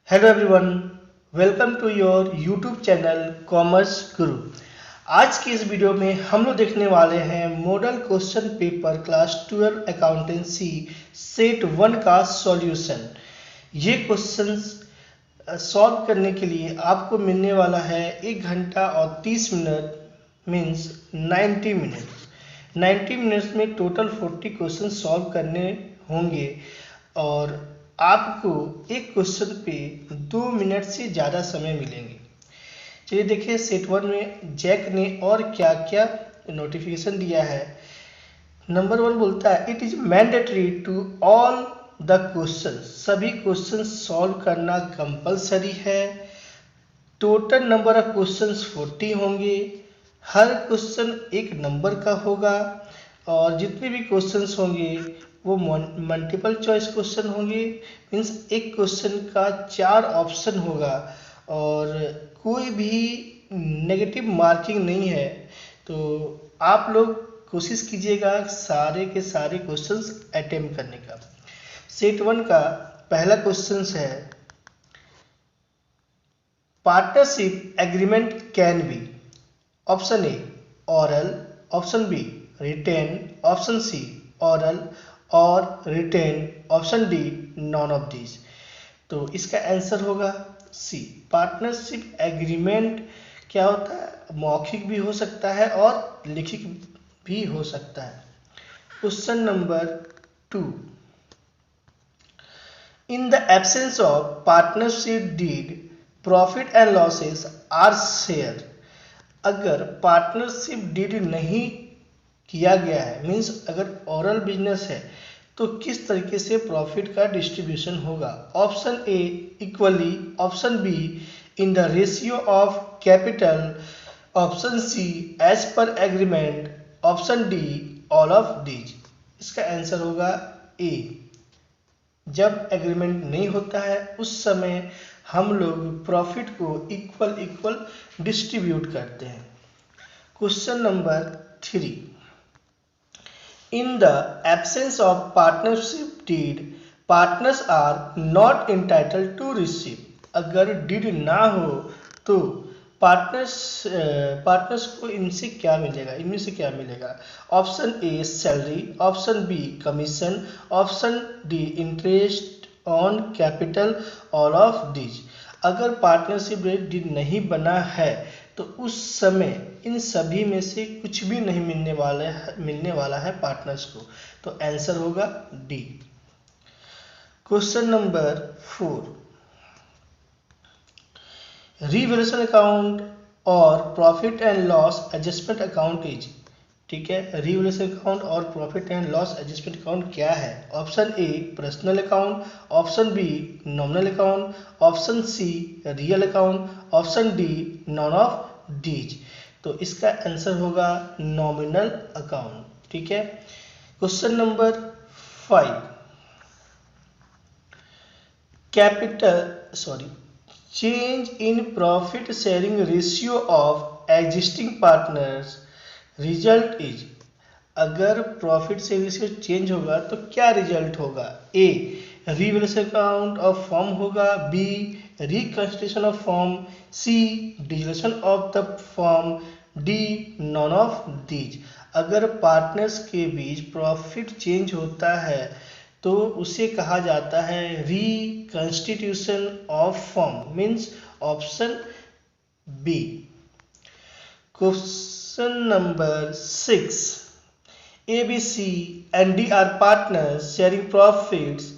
Hello everyone, welcome to your YouTube channel Commerce Guru. आज की इस वीडियो में हम लोग देखने वाले हैं model question paper class 12 accountancy set 1 का सॉल्यूशन। ये क्वेश्चंस सॉल्व करने के लिए आपको मिलने वाला है 1 घंटा और 30 मिनट मीन्स 90 मिनट। 90 मिनट्स में टोटल 40 क्वेश्चन सॉल्व करने होंगे और आपको एक क्वेश्चन पे 2 मिनट से ज़्यादा समय मिलेंगे। चलिए देखिए सेट 1 में जैक ने और क्या क्या नोटिफिकेशन दिया है। नंबर 1 बोलता है it is mandatory to all the question, सभी क्वेश्चन सॉल्व करना कंपलसरी है। टोटल नंबर ऑफ क्वेश्चंस 40 होंगे, हर क्वेश्चन एक नंबर का होगा और जितने भी क्वेश्चंस होंगे वो मल्टीपल चॉइस क्वेश्चन होंगे। मीन्स एक क्वेश्चन का 4 ऑप्शन होगा और कोई भी नेगेटिव मार्किंग नहीं है। तो आप लोग कोशिश कीजिएगा सारे के सारे क्वेश्चंस अटेम्प्ट करने का। सेट 1 का पहला क्वेश्चन है partnership agreement can be option A oral, option B written, option C oral और written, option D none of this. तो इसका आंसर होगा सी। पार्टनरशिप एग्रीमेंट क्या होता है? मौखिक भी हो सकता है और लिखित भी हो सकता है। Question number 2, in the absence of partnership deed profit and losses are share. अगर पार्टनरशिप डीड नहीं किया गया है मीन्स अगर ओरल बिजनेस है तो किस तरीके से प्रॉफिट का डिस्ट्रीब्यूशन होगा? Option A equally, option B in the ratio of capital, option C as per agreement, option D all of these. इसका आंसर होगा ए। जब एग्रीमेंट नहीं होता है उस समय हम लोग प्रॉफिट को इक्वल डिस्ट्रीब्यूट करते हैं। Question number 3, in the absence of partnership deed partners are not entitled to receive। अगर डीड ना हो तो पार्टनर्स को इनसे क्या मिलेगा, इनमें से क्या मिलेगा? Option A salary, option B commission, option D interest on capital, all of these. अगर पार्टनरशिप डीड नहीं बना है तो उस समय इन सभी में से कुछ भी नहीं मिलने वाला है पार्टनर्स को। तो आंसर होगा D. Question number 4, revaluation account और profit and loss adjustment account is. ठीक है, रिवैल्यूएशन अकाउंट और profit and loss adjustment account क्या है? Option A personal account, option B nominal account, option C real account, option D none of these. तो इसका answer होगा nominal account. ठीक है। Question number 5, change in profit sharing ratio of existing partners result is. अगर profit sharing ratio change होगा तो क्या result होगा? A revaluation account of form होगा, B reconstruction of form, C dissolution of the form, D none of these. अगर partners के बीच profit change होता है तो उसे कहा जाता है reconstitution of form, means option B. Question number 6, ABC and D are partners sharing profits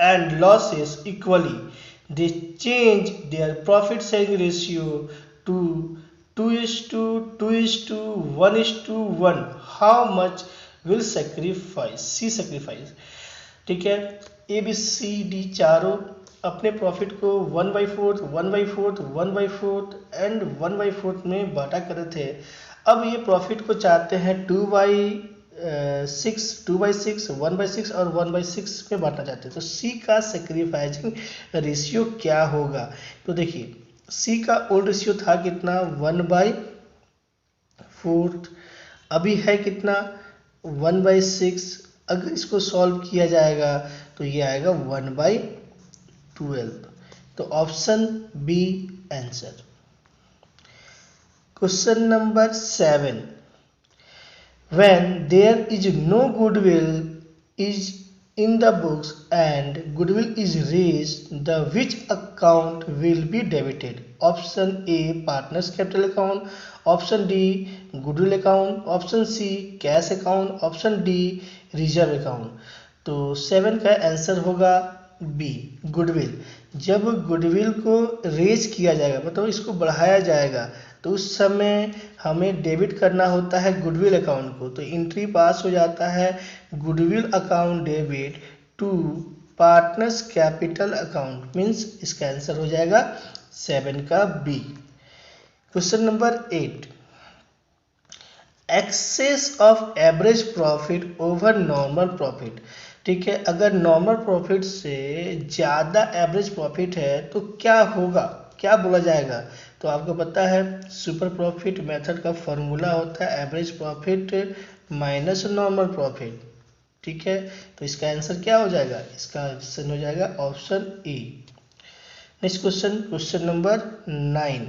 and losses equally. They change their profit sharing ratio to 2:1:1. How much will sacrifice? C sacrifice. ठीक है, ABCD चारों अपने profit को 1/4, 1/4, 1/4 and 1/4 में बांटा करते थे। अब ये प्रॉफिट को चाहते हैं 2/6, 2/6, 1/6 और 1/6 में बांटना चाहते हैं। तो सी का सेक्रीफाइसिंग रेशियो क्या होगा? तो देखिए सी का ओल्ड रेशियो था कितना? 1/4, अभी है कितना? 1/6। अगर इसको सॉल्व किया जाएगा तो ये आएगा 1/12। तो option B answer. Question number 7, when there is no goodwill is in the books and goodwill is raised, the which account will be debited? Option A partners capital account, option D goodwill account, option C cash account, option D reserve account। तो 7 का answer होगा B goodwill. जब goodwill को raise किया जाएगा मतलब इसको बढ़ाया जाएगा तो उस समय हमें डेबिट करना होता है गुडविल अकाउंट को। तो एंट्री पास हो जाता है goodwill account debit to partners capital account, means इसका आंसर हो जाएगा 7 का B. Question number 8, excess of average profit over normal profit. ठीक है, अगर नॉर्मल प्रॉफिट से ज़्यादा एवरेज प्रॉफिट है तो क्या होगा, क्या बोला जाएगा? तो आपको पता है सुपर प्रॉफिट मेथड का फॉर्मूला होता है average profit minus normal profit. ठीक है, तो इसका आंसर क्या हो जाएगा? इसका आंसर हो जाएगा option A. Next question, question number 9,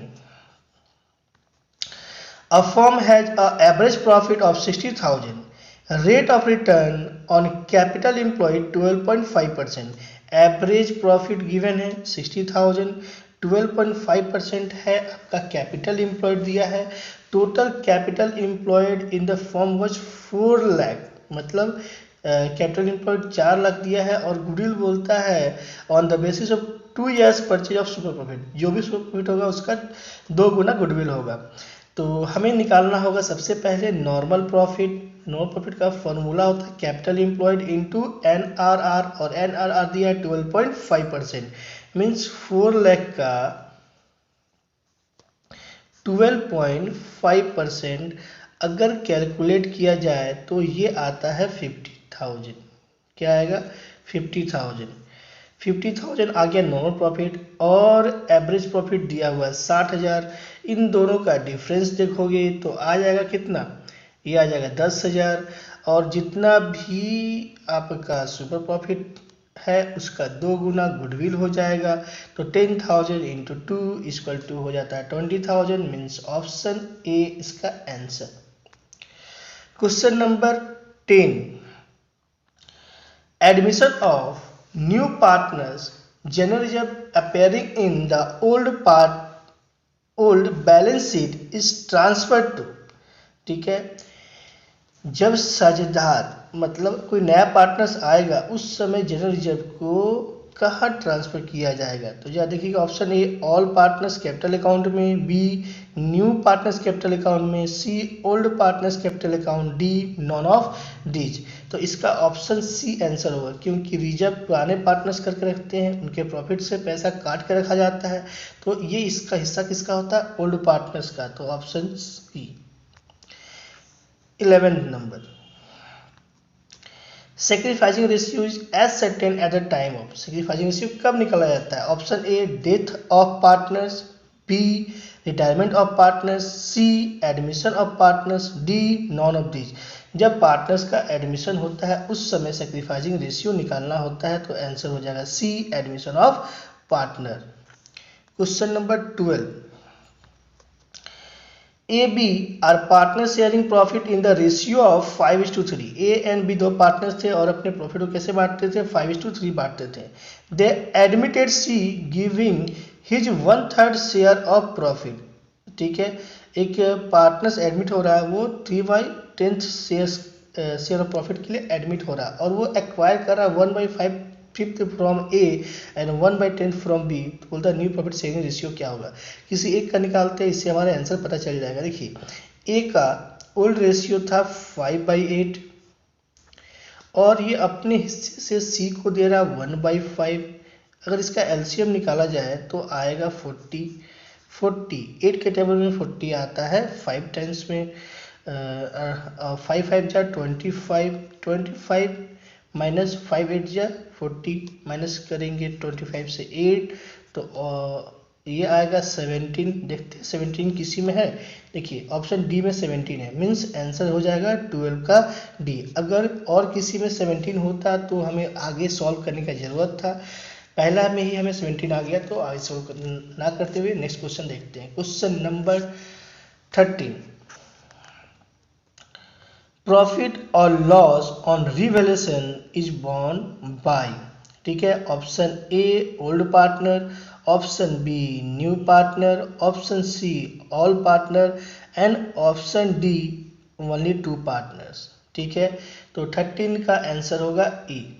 a firm has an average profit of 60,000, rate of return on capital employed 12.5%, average profit given है 60,000, 12.5% है आपका कैपिटल एम्प्लॉयड दिया है, total capital employed in the firm was 4 lakh, मतलब capital employed 4 lakh दिया है और goodwill बोलता है on the basis of 2 years purchase of super profit, जो भी सुपर प्रॉफिट होगा उसका 2 गुना गुडविल होगा। तो हमें निकालना होगा सबसे पहले नॉर्मल प्रॉफिट। नॉर्मल प्रॉफिट का फॉर्मूला होता है कैपिटल एम्प्लॉयड इनटू एनआरआर, और एनआरआर दिया है 12.5%, मीन्स 4 लाख का 12.5% अगर कैलकुलेट किया जाए तो ये आता है 50,000। क्या आएगा? 50,000। 50,000 आ गया नॉर्मल प्रॉफिट और एवरेज प्रॉफिट दिया हुआ है 60,000। इन दोनों का डिफरेंस देखोगे तो आ जाएगा कितना? ये आ जाएगा 10,000, और जितना भी आपका सुपर प्रॉफिट है उसका 2 गुना गुडविल हो जाएगा। तो 10,000 इंटू 2 इक्वल टू हो जाता है 20,000, मीन्स ऑप्शन ए इसका answer. Question number 10, admission of new partners general reserve appearing in the old balance sheet is transfer to. ठीक है, जब साझेदार मतलब कोई नया पार्टनर्स आएगा उस समय जनरल रिजर्व को कहाँ ट्रांसफर किया जाएगा? तो या देखिएगा option A all partners capital account में, B new partners capital account में, C old partners capital account, D none of these. तो इसका ऑप्शन सी आंसर होगा, क्योंकि रिजर्व पुराने पार्टनर्स करके रखते हैं, उनके प्रॉफिट से पैसा काट के रखा जाता है, तो ये इसका हिस्सा किसका होता है? ओल्ड पार्टनर्स का। तो option C. 11th number, sacrificing ratio is ascertain at the time of. Sacrificing ratio कब निकाला जाता है? Option A death of partners, B retirement of partners, C admission of partners, D none of these. जब partners का admission होता है उस समय सेक्रीफाइसिंग रेशियो निकालना होता है, तो आंसर हो जाएगा C admission of partner. Question number 12, A B are partner sharing profit in the ratio of 5:3। A and B दो पार्टनर्स थे और अपने प्रॉफिट को कैसे बांटते थे? 5:3 बांटते थे। They admitted C giving his 1/3 share of profit. ठीक है, एक पार्टनर्स एडमिट हो रहा है, वो 3/10 शेयर ऑफ प्रॉफिट के लिए एडमिट हो रहा है और वो एक्वायर कर रहा है 1/5 from A and 1/10 from B. तो बोलता है न्यू प्रॉफिट शेयरिंग रेशियो क्या होगा? किसी एक का निकालते हैं, इससे हमारा आंसर पता चल जाएगा। देखिए ए का ओल्ड रेशियो था 5/8 और ये अपने हिस्से से सी को दे रहा 1/5। अगर इसका एलसीएम निकाला जाए तो आएगा 40। 8 के टेबल में 40 आता है, 5 टाइम्स में 5 5 जा 25 माइनस 5 8 जा 40, माइनस करेंगे 25 से 8 तो ये आएगा 17। देखते हैं 17 किसी में है। देखिए ऑप्शन डी में 17 है, मीन्स आंसर हो जाएगा 12 का डी। अगर और किसी में 17 होता तो हमें आगे सॉल्व करने का ज़रूरत था, पहला में ही हमें 17 आ गया, तो आगे सॉल्व ना करते हुए नेक्स्ट क्वेश्चन देखते हैं। क्वेश्चन नंबर 13, प्रॉफिट और loss on revaluation is borne by, ठीक है, option A old partner, option B new partner, option C all partner and option D only 2 partners, ठीक है। तो 13 का आंसर होगा ई,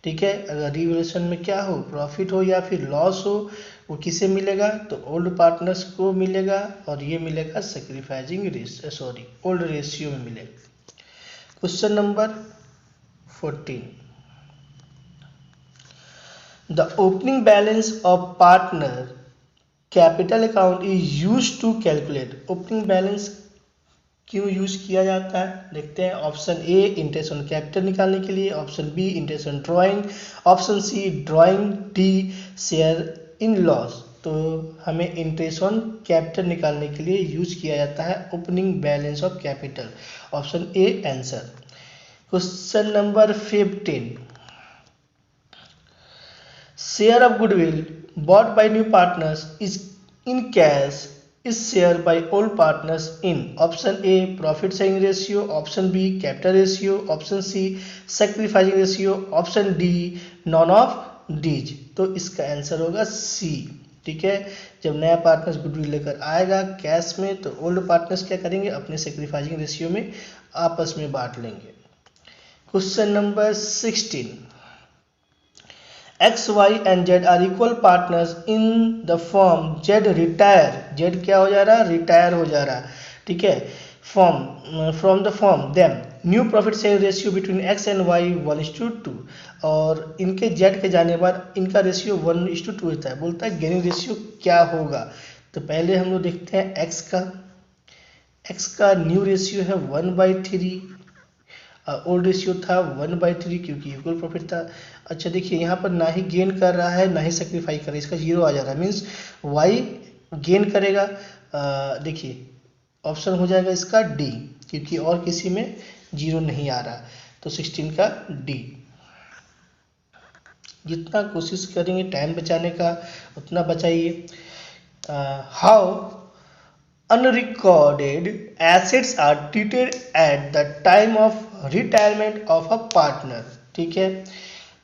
ठीक है। अगर रिवैल्यूएशन में क्या हो, प्रॉफिट हो या फिर लॉस हो, वो किसे मिलेगा, तो ओल्ड पार्टनर्स को मिलेगा, और ये मिलेगा सैक्रिफाइसिंग ओल्ड रेशियो में मिलेगा। Question number 14, the opening balance of partner capital account is used to calculate, opening balance क्यों यूज किया जाता है, देखते हैं। Option A interest on capital निकालने के लिए, option B interest on drawing, option C drawing, D share in loss. तो हमें इंटरेस्ट ऑन कैपिटल निकालने के लिए यूज किया जाता है opening balance of capital, option A answer. Question number 15, share of goodwill bought by new partners is in cash is shared by all partners in, option A profit sharing ratio, option B capital ratio, option C sacrificing ratio, option D none of these। तो इसका answer होगा सी, ठीक है। जब नया partners goodwill लेकर आएगा cash में, तो ओल्ड पार्टनर्स क्या करेंगे, अपने सेक्रीफाइसिंग रेशियो में आपस में बांट लेंगे। Question number 16, X, Y and Z are equal partners in the firm Z retire, Z क्या हो जा रहा, रिटायर हो जा रहा, ठीक है, from the firm them new profit sharing ratio between X and Y 1:2, और इनके Z के जाने बाद इनका रेशियो 1:2 होता है। बोलता है गेनिंग रेशियो क्या होगा, तो पहले हम लोग देखते हैं X का न्यू रेशियो है 1/3, ओल्ड रेशियो था 1/3 क्योंकि इक्वल प्रॉफिट था। अच्छा देखिए यहाँ पर ना ही गेन कर रहा है ना ही सेक्रीफाई कर रहा है, इसका 0 आ जा रहा है, मीन्स वाई गेन करेगा। देखिए ऑप्शन हो जाएगा इसका डी, क्योंकि और किसी में 0 नहीं आ रहा, तो 16 का डी। जितना कोशिश करेंगे टाइम बचाने का उतना बचाइए। How unrecorded assets are treated at the time of retirement of a partner, ठीक है।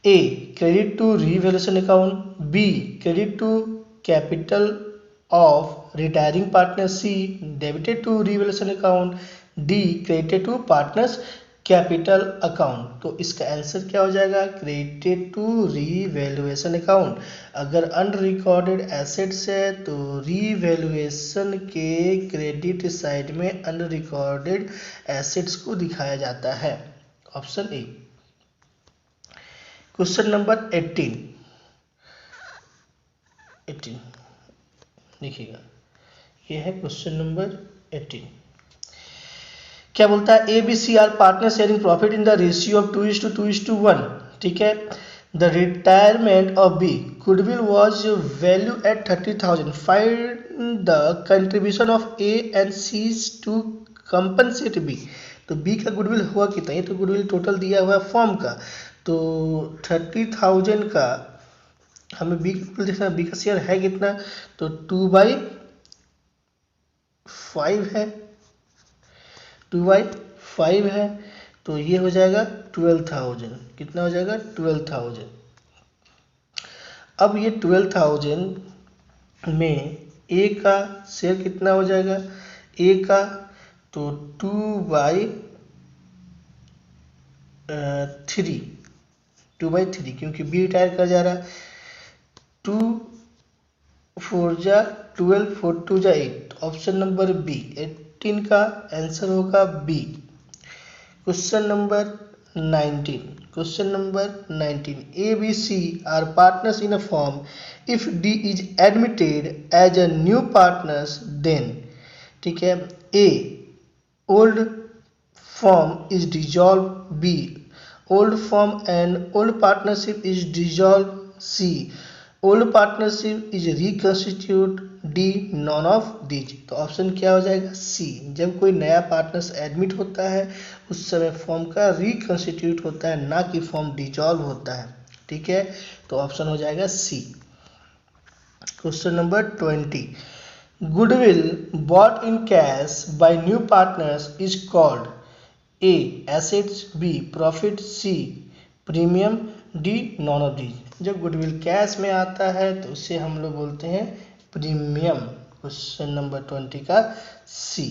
A credit to revaluation account, B credit to capital of retiring partner, C debited to revaluation account, D credited to partners capital account. तो इसका answer क्या हो जाएगा, credited to revaluation account. अगर unrecorded assets है तो रीवैल्यूएशन के credit side में अनरिकॉर्डेड एसेट्स को दिखाया जाता है, ऑप्शन ए। क्वेश्चन नंबर 18 देखिएगा, ये है क्वेश्चन नंबर 18। क्या बोलता है, A B C are partner sharing profit in the ratio of 2:1, ठीक है। The retirement of B goodwill was value at 30,000, find the contribution of A and C to compensate B. तो B का goodwill हुआ कितना, ये तो goodwill total दिया हुआ है फॉर्म का, तो 30,000 का हमें बी का गुडविल देखना, बी का शेयर है कितना, तो 2/5 है, 2/5 है, तो ये हो जाएगा 12,000। कितना हो जाएगा, 12,000। अब ये 12,000 में ए का शेयर कितना हो जाएगा, ए का तो 2/3 क्योंकि बी रिटायर कर जा रहा है। 2 4 जा 12, 4 2 जा 8, ऑप्शन नंबर बी 18 का आंसर होगा B. Question number 19, A B C are partners in a firm, if D is admitted as a new partners then, ठीक है, A old firm is dissolve, B old firm and old partnership is dissolve, C old partnership is reconstitute, D none of these. तो option क्या हो जाएगा, सी। जब कोई नया partners admit होता है उस समय फॉर्म का रिकॉन्स्टिट्यूट होता है, ना कि फॉर्म डिजॉल्व होता है। ठीक है, तो ऑप्शन हो जाएगा C. Question number 20, goodwill bought in cash by new partners is called A assets, B profit, C premium, D none of these. जब गुडविल कैश में आता है तो उसे हम लोग बोलते हैं प्रीमियम। क्वेश्चन नंबर 20 का सी।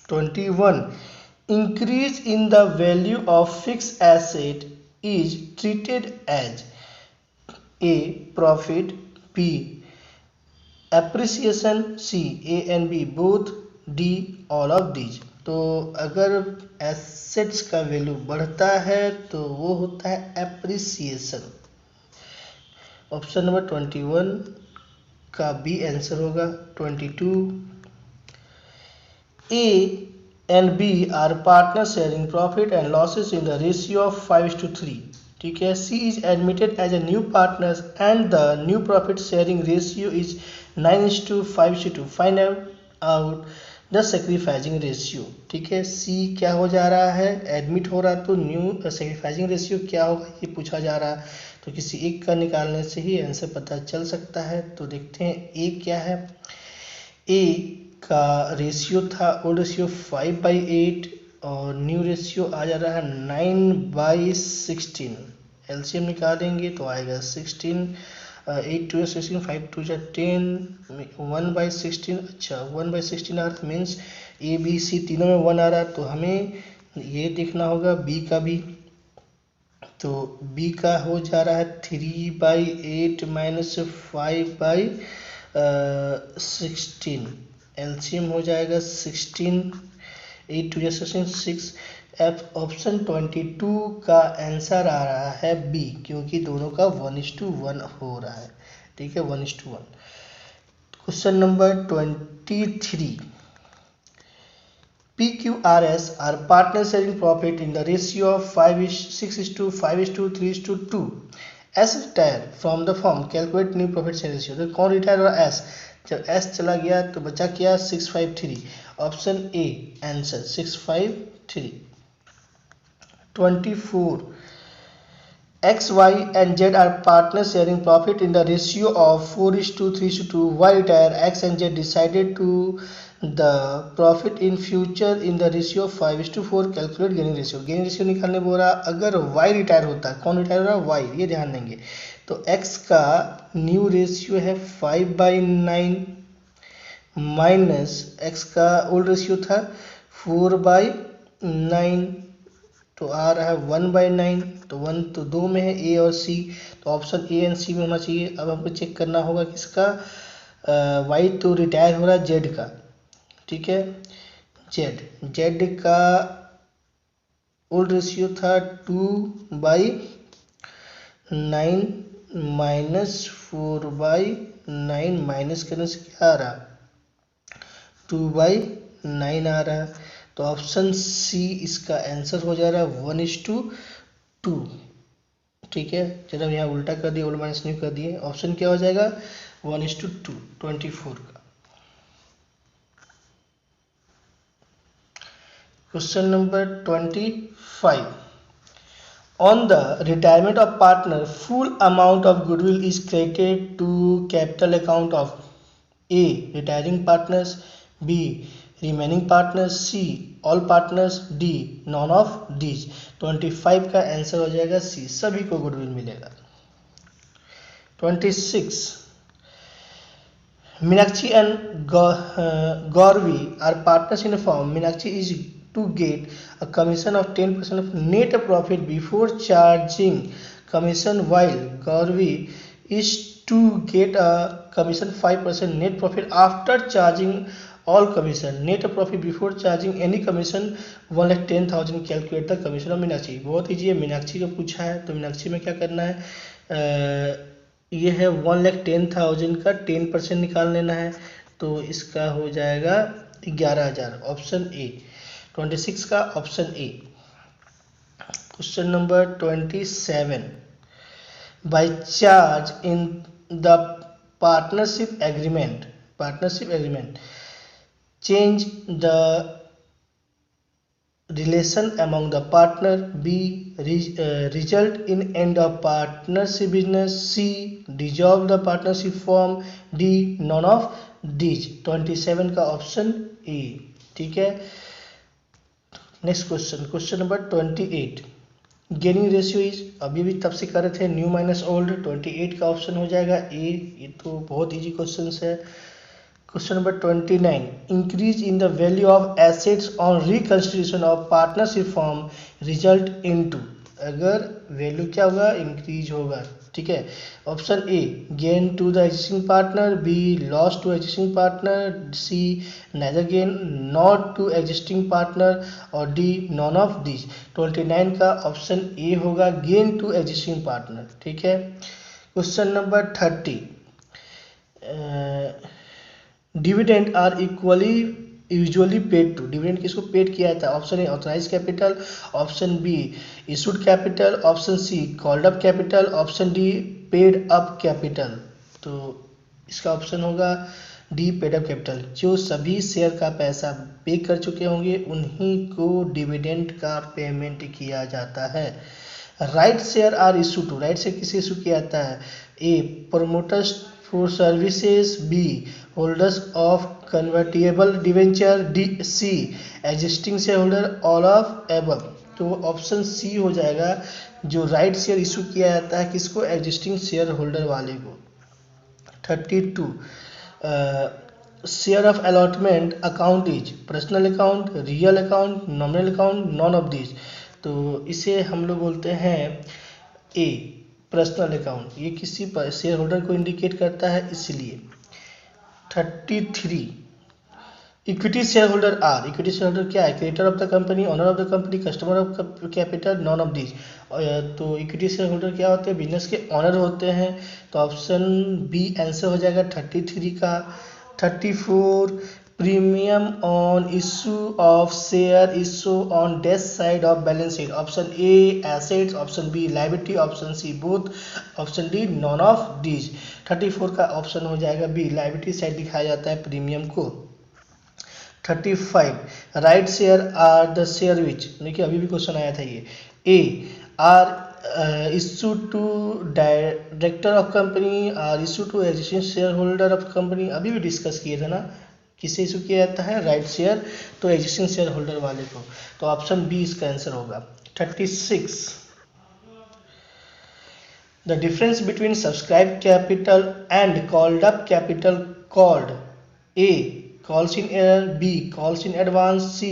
21, increase in the value of fixed asset is treated as a profit, b appreciation, c a and b both, d all of these। तो अगर एसेट्स का वैल्यू बढ़ता है तो वो होता है एप्रिसिएशन। ऑप्शन नंबर 21 का बी आंसर होगा। 22, A and B are partners sharing profit and losses in the ratio of 5:3। ठीक है, C is admitted as a new partners and the new profit sharing ratio is 9:5:2। Find out the sacrificing ratio। ठीक है, C क्या हो जा रहा है, admit हो रहा, तो न्यू सैक्रिफाइसिंग रेशियो क्या होगा ये पूछा जा रहा है। तो किसी एक का निकालने से ही आंसर पता चल सकता है। तो देखते हैं ए क्या है। ए का रेशियो था, ओल्ड रेशियो 5/8 और न्यू रेशियो आ जा रहा है 9/16। एलसीएम निकालेंगे तो आएगा 16, 8 2 16, 5 2 10, 1/16। अच्छा 1/16 आ रहा, मीन्स ए बी सी तीनों में 1 आ रहा, तो हमें ये देखना होगा बी का भी। तो बी का हो जा रहा है 3/8 माइनस 5/16। एलसीएम हो जाएगा 16, 8 2 16, 6। एफ ऑप्शन 22 का आंसर आ रहा है बी, क्योंकि दोनों का 1:1 हो रहा है। ठीक है, 1:1। Question number 23, PQRS are partner sharing profit in the ratio of 6:5:3:2। S retire from the firm, calculate new profit sharing ratio। तो कौन रिटायर हुआ, एस। जब एस चला गया तो बचा क्या, 6/5:3। Option A answer 6/5:3। 24, X, Y and Z are partners sharing profit in the ratio of 4:3:2। Y retire, X and Z decided to the profit in future in the ratio of 5:4। Calculate gaining ratio. Gaining ratio निकालने बोल रहा, अगर Y retire होता है, कौन retire हो रहा है, Y, ये ध्यान देंगे। तो X का न्यू रेशियो है 5/9 माइनस X का ओल्ड रेशियो था 4/9, तो आ रहा है 1/9। तो 1 तो 2 में है, ए और सी, तो ऑप्शन ए एंड सी में होना चाहिए। अब हमको चेक करना होगा किसका, वाई तो रिटायर हो रहा है जेड का। ठीक है, जेड का ओल्ड रेशियो था 2/9 माइनस 4/9, माइनस करने से क्या आ रहा, 2/9 आ रहा है। तो ऑप्शन सी इसका आंसर हो जा रहा है 1:2। ठीक है, चलो हम यहाँ उल्टा कर दिए, ओल्ड माइनस न्यू कर दिए। ऑप्शन क्या हो जाएगा 1:2, 24 का। Question number 25, on the retirement of partner full amount of goodwill is credited to capital account of A retiring partners, B remaining partners, C all partners, D none of these. 25 का answer हो जाएगा सी, सभी को goodwill मिलेगा। 26, Meenakshi and Gauravi are partners in a firm. Meenakshi is to get a commission of 10% of net profit before charging commission, while Gauravi is to get a commission 5% net profit after charging all commission। net profit before charging any commission 1,10,000। calculate the commission of Meenakshi. बहुत easy है, मीनाक्षी को पूछा है तो मीनाक्षी में क्या करना है, ये है 1,10,000 का 10% निकाल लेना है, तो इसका हो जाएगा 11,000। ऑप्शन ए 26 का option A. Question number 27, by charge in the partnership agreement change the relation among the partner, B result in end of partnership business, C dissolve the partnership form, D none of these। 27 का option ए। ठीक है, next question number 28। Gaining ratio is, अभी भी तब से कर रहे थे, न्यू माइनस ओल्ड। 28 का ऑप्शन हो जाएगा ए। ये तो बहुत इजी क्वेश्चन है। Question number 29। Increase in the value of assets on reconstruction of partnership form result into, अगर वैल्यू क्या होगा, इंक्रीज होगा। ठीक है, option A gain to the existing partner, B loss to existing partner, C neither gain not to existing partner, और D none of this. 29 का option ए होगा, gain to existing partner. ठीक है, question number 30। Dividend are equally usually paid to, dividend किसको paid किया जाता है? Option A authorise capital, option B issued capital, option C called up capital, option D paid up capital. तो इसका option होगा D paid up capital. जो सभी share का पैसा पे कर चुके होंगे उन्हीं को डिविडेंड का पेमेंट किया जाता है। Right share are issue to, right share किसे इशू किया जाता है? A promoters for services, B holders of convertible debenture, D C existing share holder, all of above. तो ऑप्शन सी हो जाएगा, जो राइट शेयर इशू किया जाता है किसको? एग्जिस्टिंग शेयर होल्डर वाले को। 32 share of allotment account is personal account, real account, nominal account, non of this. तो इसे हम लोग बोलते हैं ए पर्सनल अकाउंट, ये किसी शेयर होल्डर को इंडिकेट करता है इसलिए। 33 equity share holder are, equity share holder क्या है? Creditor of the company, owner of the company, customer of capital, none of this. तो इक्विटी शेयर होल्डर क्या होते हैं? बिजनेस के ऑनर होते हैं। तो ऑप्शन बी आंसर हो जाएगा 33 का। 34 premium on issue of share issue on death side of balance sheet, option A assets, option B liability, option C both, option D none of this. 34 का option हो जाएगा B, liability side दिखाया जाता है premium को। 35 right share are the share which, देखिए अभी भी क्वेश्चन आया था ये। A are issue to director of company, are issue to existing share holder of company, अभी भी डिस्कस किए थे ना। किसे इशू किया जाता है? राइट शेयर तो एग्जिस्टिंग शेयर होल्डर वाले को। तो ऑप्शन बी इसका आंसर होगा। 36 the difference between subscribe capital and called up capital called a calls in error, B calls in advance, C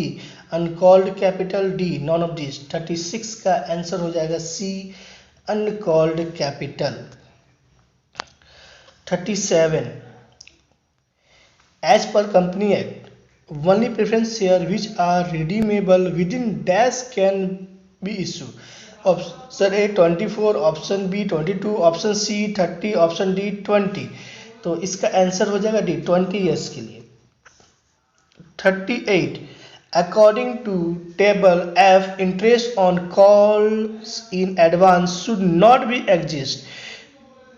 uncalled capital, D none of these। 36 का answer हो जाएगा C uncalled capital। 37 as per company act only preference share which are redeemable within dash can be issued। Option A 24, option B 22, option C 30, option D 20। तो इसका answer हो जाएगा D 20 years के लिए। 38 according to table F interest on calls in advance should not be exist।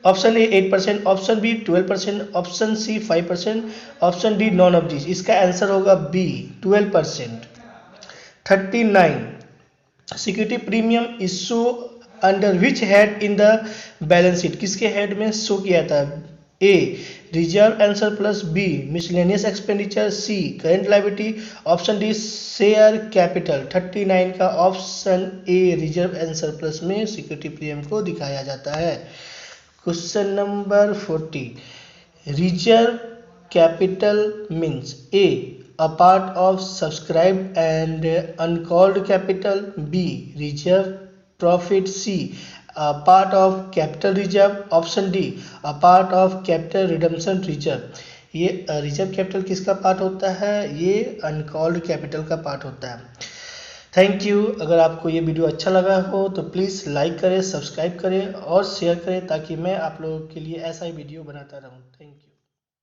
Option A 8%, option B 12%, option C 5%, option D none of this. इसका answer होगा B 12%। 39 security premium issue under which head in the balance sheet, किसके head में show किया था? A reserve answer plus, B miscellaneous expenditure, C current liability, option D share capital. 39 का option A reserve answer plus में security premium को दिखाया जाता है। Question number 40 reserve capital means A a part of subscribed and uncalled capital, b reserve profit, c a part of capital reserve, option d a part of capital redemption reserve। ये reserve capital किसका part होता है? ये uncalled capital का part होता है। Thank you. अगर आपको ये वीडियो अच्छा लगा हो तो प्लीज़ लाइक करें, सब्सक्राइब करें और शेयर करें ताकि मैं आप लोगों के लिए ऐसा ही वीडियो बनाता रहूं। Thank you.